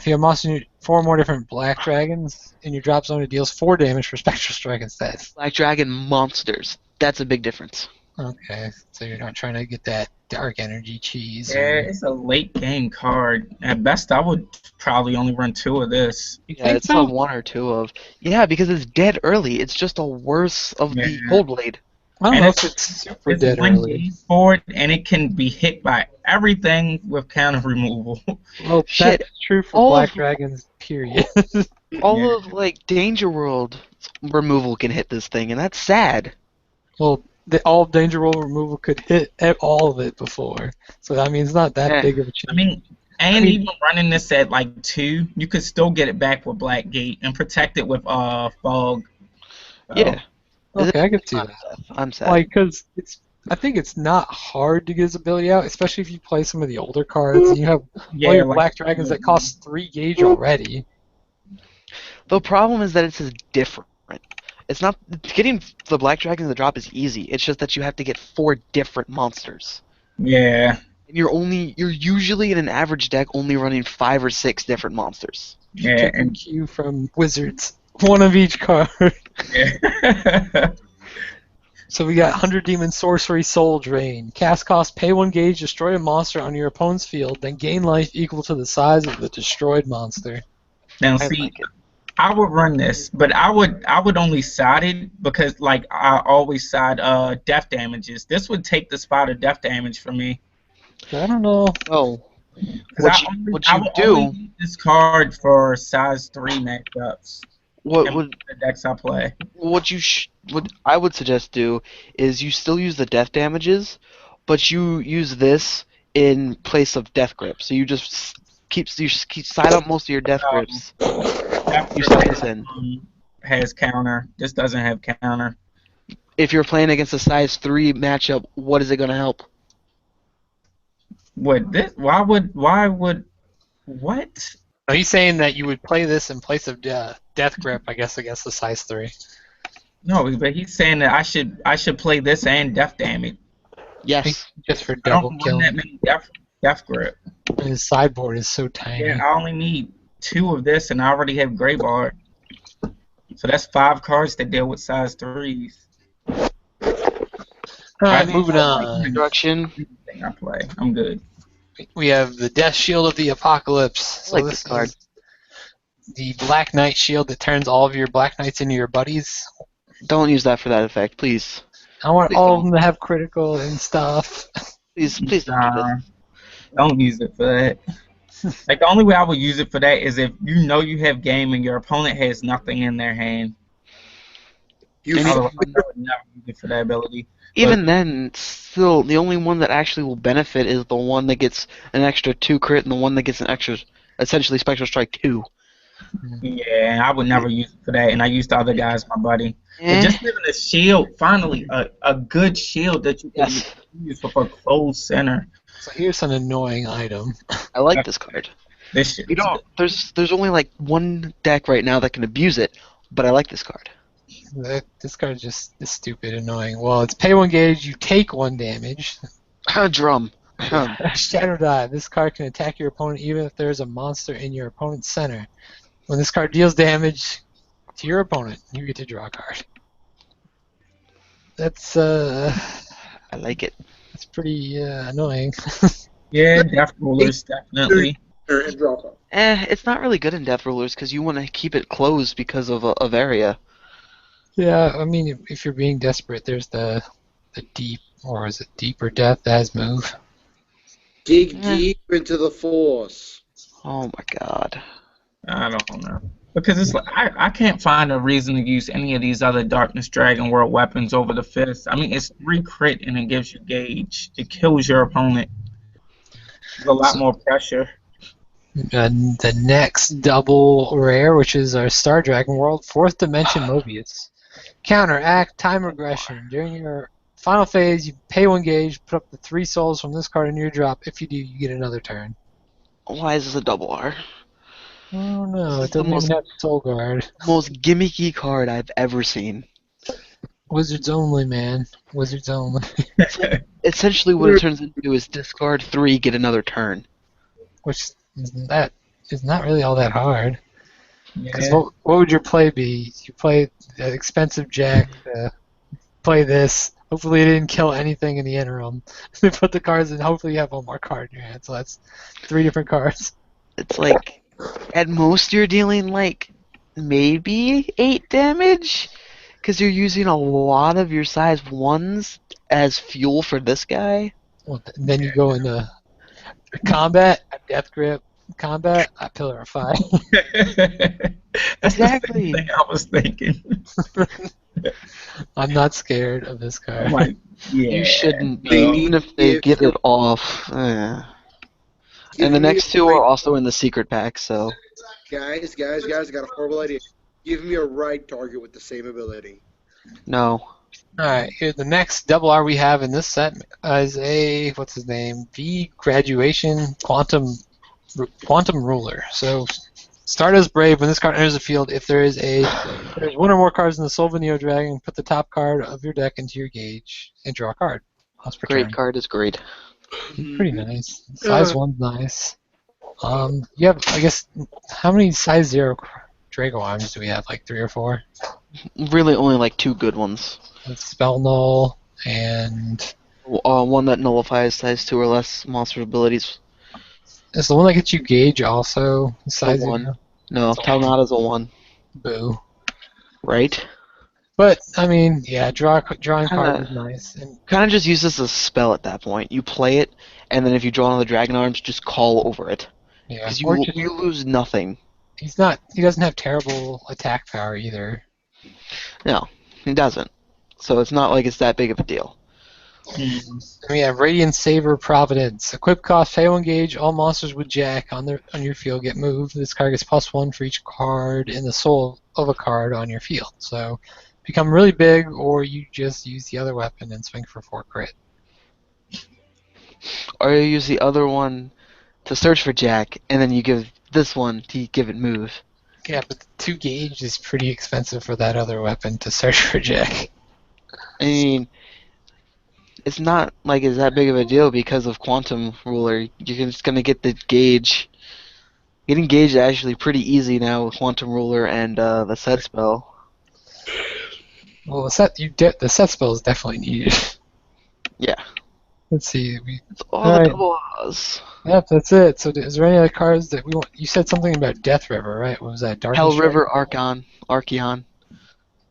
more different black dragons in your drop zone, it deals 4 damage for Spectral Strike instead. Black Dragon monsters. That's a big difference. Okay, so you're not trying to get that dark energy cheese. Yeah, it's a late game card. At best, I would probably only run 2 of this. Yeah, it's a 1 or 2 of. Yeah, because it's dead early. It's just a worse of the Cold Blade. I don't know if it's super dead early. Forward, and it can be hit by everything with counter removal. Well, that's true for black dragons, period. All of like Danger World removal can hit this thing, and that's sad. Well, all Danger World removal could hit all of it before, so I mean it's not that big of a change. Even running this at like 2, you could still get it back with Black Gate and protect it with Fog. Yeah. Okay, I can see that. I'm sad. Like, because I think it's not hard to get his ability out, especially if you play some of the older cards and you have all your black dragons that cost 3 gauge already. The problem is that it's different. It's not getting the black dragon in the drop is easy. It's just that you have to get 4 different monsters. Yeah. And you're usually in an average deck only running 5 or 6 different monsters. Yeah, and Q from Wizards. 1 of each card. Yeah. So we got 100 Demon Sorcery Soul Drain. Cast cost, pay 1 gauge, destroy a monster on your opponent's field, then gain life equal to the size of the destroyed monster. Now see, I would run this, but I would only side it because like I always side death damages. This would take the spot of death damage for me. I don't know. Oh. What you do? Only use this card for size 3 matchups. What would the decks I play? What I would suggest do is you still use the death damages, but you use this in place of death grip. So you just keep side up most of your death grips. You set this in. Has counter. This doesn't have counter. If you're playing against a size 3 matchup, what is it going to help? What this? Why would? What? Are you saying that you would play this in place of Death Grip, I guess, against the size 3? No, but he's saying that I should play this and death damage. Yes. Just for I don't double run that killing. many death grip. And his sideboard is so tiny. Yeah, I only need 2 of this, and I already have Grey Bard. So that's 5 cards that deal with size 3s. Alright, I moving on. Introduction. Everything I play, I'm good. We have the Death Shield of the Apocalypse. I like this card. Is the Black Knight shield that turns all of your Black Knights into your buddies. Don't use that for that effect, please. I want Please all don't. of them to have critical and stuff. Please don't do this. Don't use it for that. Like, the only way I would use it for that is if you know you have game and your opponent has nothing in their hand. Otherwise, I would never use it for that ability. Even then, still, the only one that actually will benefit is the one that gets an extra 2 crit and the one that gets an extra, essentially, Spectral Strike 2. Yeah, I would never use it for that, and I used the other guy as my buddy. But just having a shield, finally, a good shield that you can use for a closed center. So here's an annoying item. I like this card. This shit. You know, there's only like one deck right now that can abuse it, but I like this card. This card just is stupid, annoying. Well, it's pay 1 gauge, you take 1 damage. Drum. Shadow Dive. This card can attack your opponent even if there's a monster in your opponent's center. When this card deals damage to your opponent, you get to draw a card. That's I like it. That's pretty annoying. Yeah, Death Rulers, definitely. And draw card. It's not really good in Death Rulers because you want to keep it closed because of area. Yeah, I mean, if you're being desperate, there's the deep, or is it deep or death as move? Dig deep into the force. Oh my god. I don't know. Because it's like, I can't find a reason to use any of these other Darkness Dragon World weapons over the Fist. I mean, it's 3 crit and it gives you gauge. It kills your opponent. There's a lot more pressure. And the next double rare, which is our Star Dragon World, 4th Dimension Mobius. Counteract time regression. During your final phase, you pay 1 gauge, put up the 3 souls from this card in your drop. If you do, you get another turn. Why is this a double R? Oh no, it doesn't even have Soul Guard. Most gimmicky card I've ever seen. Wizards only, man. Wizards only. Essentially what it turns into is discard 3, get another turn. Which is not really all that hard. Because Yeah. what would your play be? You play the expensive Jack, play this. Hopefully it didn't kill anything in the interim. Then put the cards in, hopefully you have one more card in your hand. So that's 3 different cards. It's like, at most you're dealing like maybe 8 damage? Because you're using a lot of your size 1s as fuel for this guy? Well, then you go into combat, a Death Grip. Combat, a Pillar of Fire. That's Exactly. the same thing I was thinking. I'm not scared of this card. I'm like, yeah. You shouldn't be, No. even if they get it off. And the next 2 are also in the secret pack, so... Guys, I got a horrible idea. Give me a right target with the same ability. No. Alright, here the next double R we have in this set is a, what's his name? V Graduation Quantum Ruler. So start as Brave. When this card enters the field, if there's 1 or more cards in the Soul of a Neo Dragon, put the top card of your deck into your gauge and draw a card. Once per Great turn. card is great. Pretty nice. Size 1's nice. You have, I guess, how many size 0 Drago Arms do we have? Like 3 or 4? Really only like 2 good ones. It's Spell Null and... One that nullifies size 2 or less monster abilities. Is the one that gets you gauge also size A 1. 0? No, Talnada's a 1. Boo. Right? But, I mean, yeah, drawing card is nice. And Kind of just use this as a spell at that point. You play it, and then if you draw another Dragon Arms, just call over it. yeah, Because or you lose nothing. he doesn't have terrible attack power either. No, he doesn't. So it's not like it's that big of a deal. And we have Radiant Saber Providence. Equip cost, pay 1 gauge, all monsters with Jack on your field get moved. This card gets +1 for each card in the soul of a card on your field. So become really big, or you just use the other weapon and swing for 4 crit. Or you use the other one to search for Jack, and then you give this one to give it move. Yeah, but the 2 gauge is pretty expensive for that other weapon to search for Jack. I mean, it's not like it's that big of a deal because of Quantum Ruler. You're just gonna get the gauge. Getting gauge is actually pretty easy now with Quantum Ruler and the set spell. Well, the set spell is definitely needed. Yeah. Let's see. All All the right. double O's. Yep, that's it. So, is there any other cards that we want? You said something about Death River, right? What was that? Dark Hell Strike? River Archeon.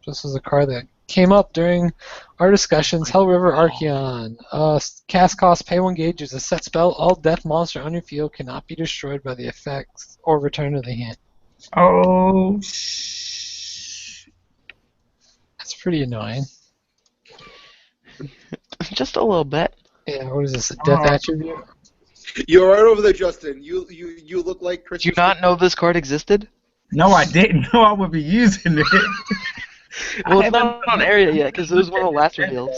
This was a card that came up during our discussions. Hell River Archeon. Cast cost, pay 1 gauge is a set spell. All death monster on your field cannot be destroyed by the effects or returned to the hand. Oh, That's pretty annoying. Just a little bit. Yeah, what is this? A death attribute? You're right over there, Justin. You look like Christmas. Did you not know this card existed? no, I didn't know I would be using it. Well, it's not on area yet because it was one of the last reveals.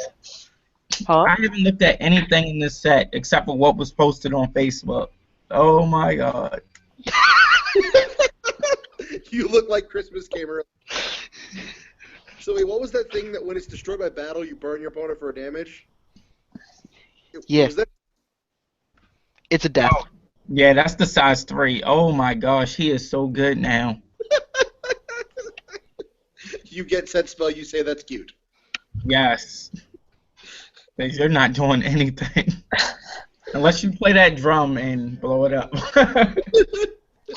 Huh? I haven't looked at anything in this set except for what was posted on Facebook. Oh my god. You look like Christmas came early. So wait, what was that thing that when it's destroyed by battle, you burn your opponent for a damage? Yeah. Was that... It's a death. Oh, yeah, that's the size 3. Oh my gosh, he is so good now. You get set spell, you say that's cute. Yes. You're not doing anything. Unless you play that drum and blow it up.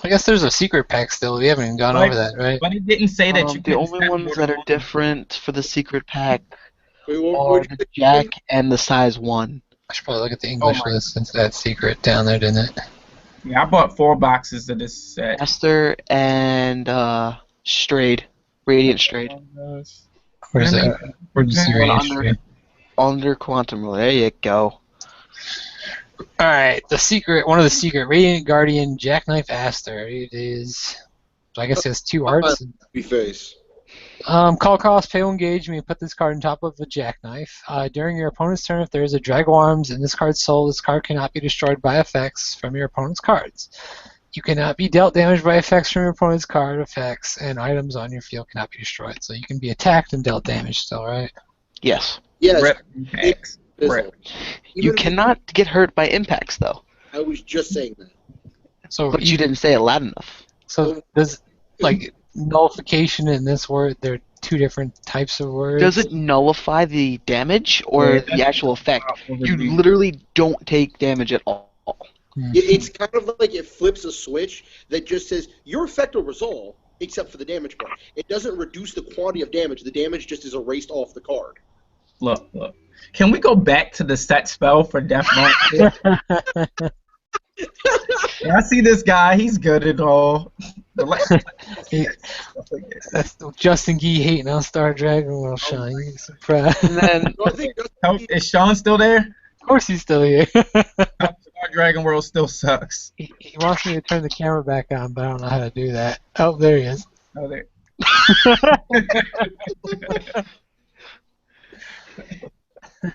I guess there's a secret pack still. We haven't even gone over that, right? But it didn't say that you The couldn't only set ones more that than are one. different for the secret pack Wait, are the Jack and the size 1. I should probably look at the English list since that's secret down there, didn't it? Yeah, I bought 4 boxes of this set. Esther and Strayed. Radiant Strayed. Where's that? Where's the One range? under Quantum Ruler. There you go. All right, one of the secret Radiant Guardian Jackknife Aster. It is, I guess it has 2 arts. face. Call cost, pay 1 gauge. You may put this card on top of a Jackknife. During your opponent's turn, if there is a Drago Arms in this card's soul, this card cannot be destroyed by effects from your opponent's cards. You cannot be dealt damage by effects from your opponent's card effects, and items on your field cannot be destroyed. So you can be attacked and dealt damage still, right? Yes. Yes. Rip impacts. Rip. You cannot get hurt by impacts, though. I was just saying that. So But you didn't say it loud enough. So does nullification in this word? There are 2 different types of words. Does it nullify the damage or the actual effect? You literally don't take damage at all. It's kind of like it flips a switch that just says your effect will resolve, except for the damage part. It doesn't reduce the quantity of damage. The damage just is erased off the card. Look. Can we go back to the set spell for Death Monster? I see this guy. He's good at all. That's Justin Gee hating on Star Dragon World, Sean. You're surprised. And then So I think Justin, Is Sean still there? Of course he's still here. Star Dragon World still sucks. He wants me to turn the camera back on, but I don't know how to do that. Oh, there he is. Oh, there.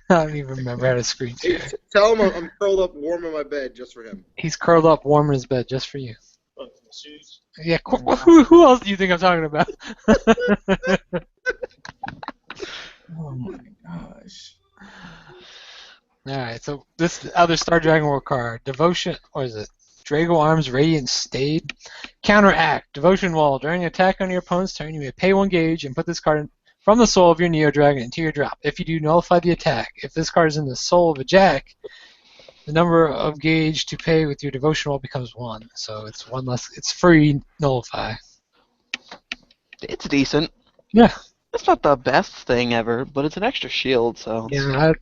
I don't even remember how to screen share. tell him I'm curled up warm in my bed just for him. He's curled up warm in his bed just for you. Yeah, who else do you think I'm talking about? Oh my gosh. Alright, so this other Star Dragon World card, Devotion, or is it? Drago Arms Radiant Stayed. Counteract, Devotion Wall. During an attack on your opponent's turn, you may pay 1 gauge and put this card from the soul of your Neo Dragon into your drop. If you do, nullify the attack. If this card is in the soul of a Jack, the number of gauge to pay with your Devotion Wall becomes 1. So it's 1 less. It's free nullify. it's decent. Yeah. It's not the best thing ever, but it's an extra shield, so. Yeah,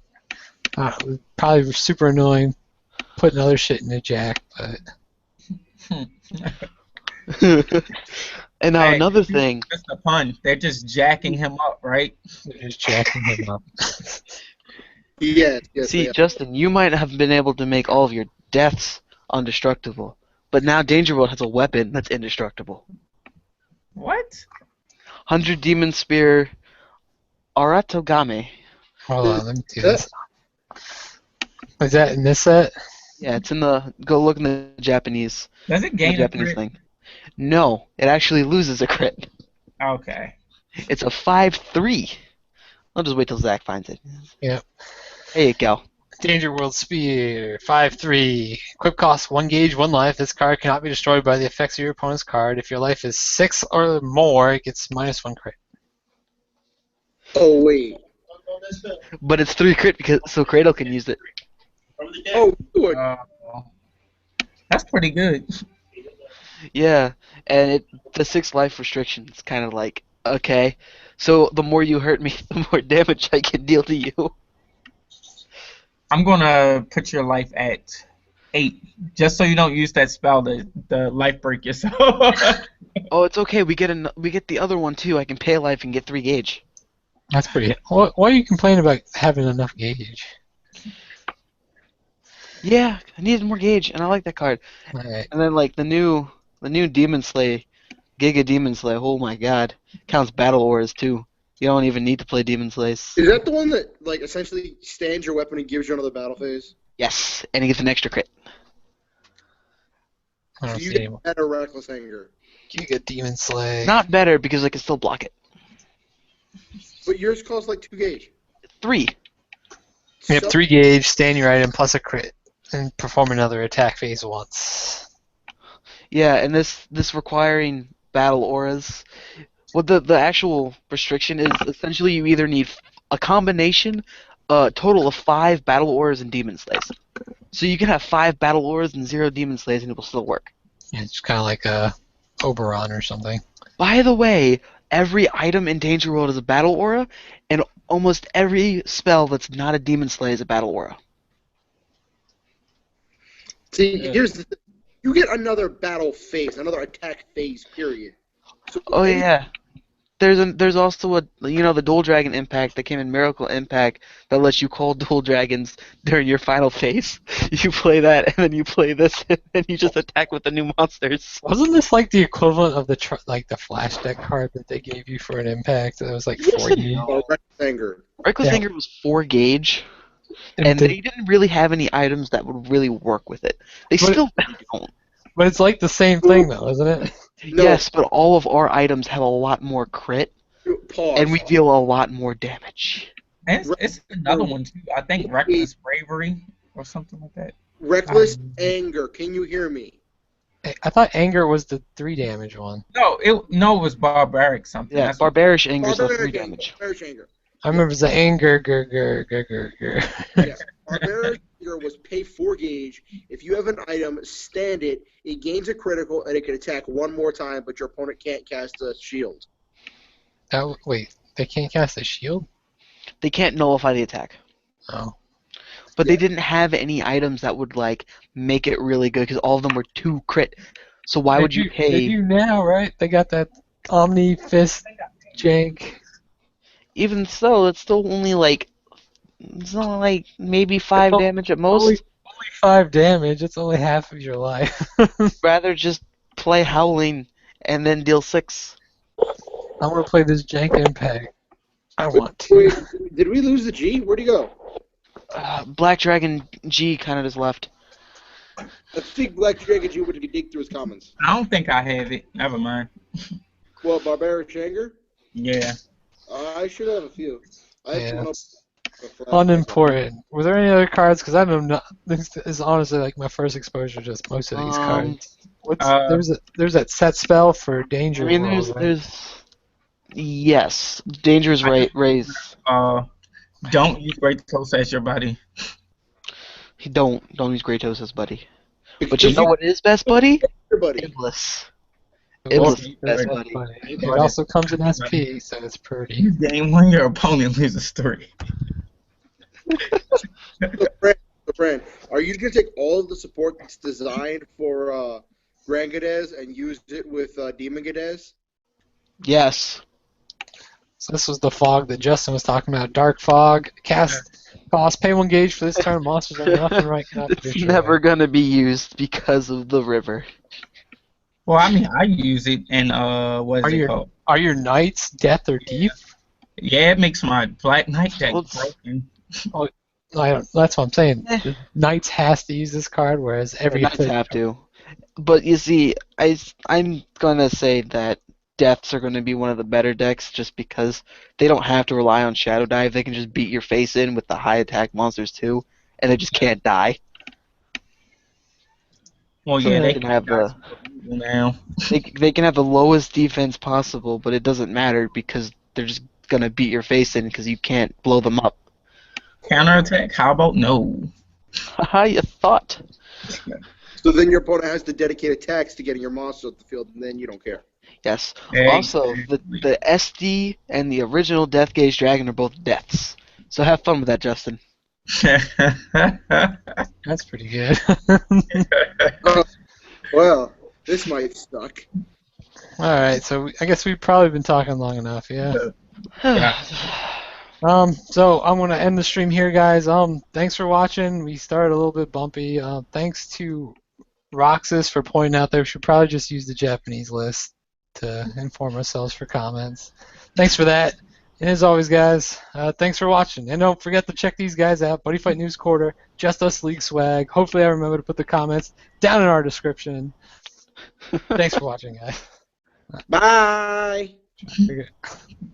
it was probably super annoying putting other shit in a Jack, but. And now another thing. That's the pun. They're just jacking him up, right? They're just jacking him up. Yes. See, Justin, you might have been able to make all of your deaths undestructible, but now Danger World has a weapon that's indestructible. What? 100 Demon Spear Aratogame. Hold on, let me do this. Is that in this set? Yeah, it's in the. Go look in the Japanese. Does it gain a Japanese crit? thing. No, it actually loses a crit. Okay. It's a 5/3. I'll just wait till Zach finds it. Yep. There you go. Danger World Spear, 5/3. Equip costs 1 gauge, 1 life. This card cannot be destroyed by the effects of your opponent's card. If your life is 6 or more, it gets -1 crit. Oh wait. But it's 3 crit because so Cradle can use it. Oh, good. That's pretty good. Yeah, and the 6 life restriction is kind of like, okay, so the more you hurt me, the more damage I can deal to you. I'm gonna put your life at 8, just so you don't use that spell to life break yourself. Oh, it's okay. We get the other one too. I can pay life and get 3 gauge. That's pretty. Why are you complaining about having enough gauge? Yeah, I needed more gauge, and I like that card. Alright. And then like the new Demon Slay, Giga Demon Slay. Oh my God, counts battle auras too. You don't even need to play Demon Slays. Is that the one that like essentially stands your weapon and gives you another battle phase? Yes, and he gets an extra crit. I So don't you see get anymore. better reckless anger. You get Demon Slay. Not better because I can still block it. But yours costs like 2 gauge. 3. You have So- 3 gauge, stand your item plus a crit, and perform another attack phase once. Yeah, and this requiring battle auras. Well, the actual restriction is essentially you either need a combination, a total of 5 battle auras and demon slays. So you can have 5 battle auras and 0 demon slays, and it will still work. Yeah, it's kind of like a Oberon or something. By the way, every item in Danger World is a battle aura, and almost every spell that's not a demon slay is a battle aura. See, here's the thing. You get another battle phase, another attack phase, period. So Oh yeah. There's also the Dual Dragon impact that came in Miracle Impact that lets you call Dual Dragons during your final phase. You play that and then you play this and then you just attack with the new monsters. Wasn't this like the equivalent of the flash deck card that they gave you for an impact? It was like Yes 4 and gauge. no. Reckless anger. Reckless Yeah. Anger was 4 gauge, and they didn't really have any items that would really work with it. They But- still don't. But it's like the same thing though, isn't it? No. Yes, but all of our items have a lot more crit, Pause. and we deal a lot more damage. And it's another one too. I think reckless bravery or something like that. Reckless anger. Can you hear me? I thought anger was the 3 damage one. No, it was barbaric something. Yeah, That's what- Barbarish Anger is the 3 Barbaric anger. damage. Barbaric anger. I remember it was the anger, grr. Yeah. Barbaric anger was pay 4 gauge. If you have an item, stand it. It gains a critical, and it can attack one more time, but your opponent can't cast a shield. Wait, they can't cast a shield? They can't nullify the attack. Oh. But they Yeah. didn't have any items that would like make it really good because all of them were 2 crit. So why would you They pay? do now, right? They got that Omni Fist jank. Even so, it's still only like maybe 5 It's damage at most. Only 5 damage. It's only half of your life. Rather just play Howling and then deal 6. I want to play this jank impact. I want to. Wait, did we lose the G? Where'd he go? Black Dragon G kind of just left. I think Black Dragon G would dig through his comments. I don't think I have it. Never mind. Well, Barbaric anger? Yeah. I should have a few. I have Yeah, one up. it's unimportant. Were there any other cards? Because I know not. This is honestly like my first exposure to most of these cards. There's that set spell for Danger I mean, World, right? there's yes, Dangerous Raise. Don't use Great Toast as your buddy. Don't use Kratos' buddy. But you know what is best buddy? Everybody. Iblis. Well, Iblis is best buddy. It also comes in SP, so it's pretty. You game when your opponent loses 3. So, Fran, are you going to take all of the support that's designed for Grand Gadez and use it with Demon Gadez? Yes. So this was the fog that Justin was talking about. Dark fog, cast cost, pay 1 gauge for this turn. Monsters are left and right cannot be It's destroyed. never gonna be used because of the river. Well, I mean, I use it in what is it called? Are your knights death or deep? Yeah, it makes my Black Knight deck Well, it's- broken. That's what I'm saying. The Knights has to use this card, whereas every Knights other have to. But you see, I'm gonna say that deaths are gonna be one of the better decks just because they don't have to rely on Shadow Dive. They can just beat your face in with the high attack monsters too, and they just can't die. Well, So yeah, they they can can't have die the super evil now. they can have the lowest defense possible, but it doesn't matter because they're just gonna beat your face in because you can't blow them up. Counterattack? How about no? Haha, you thought. So then your opponent has to dedicate attacks to getting your monster off the field, and then you don't care. Yes. Also, Exactly. the SD and the original Death Gauge Dragon are both deaths. So have fun with that, Justin. That's pretty good. Oh, well, this might suck. All right, so I guess we've probably been talking long enough, yeah. Yeah. So I'm gonna end the stream here, guys. Thanks for watching. We started a little bit bumpy. Thanks to Roxas for pointing out that we should probably just use the Japanese list to inform ourselves for comments. Thanks for that. And as always, guys, thanks for watching. And don't forget to check these guys out. Buddy Fight News Quarter, Just Us League Swag. Hopefully I remember to put the comments down in our description. Thanks for watching, guys. Bye. Very good.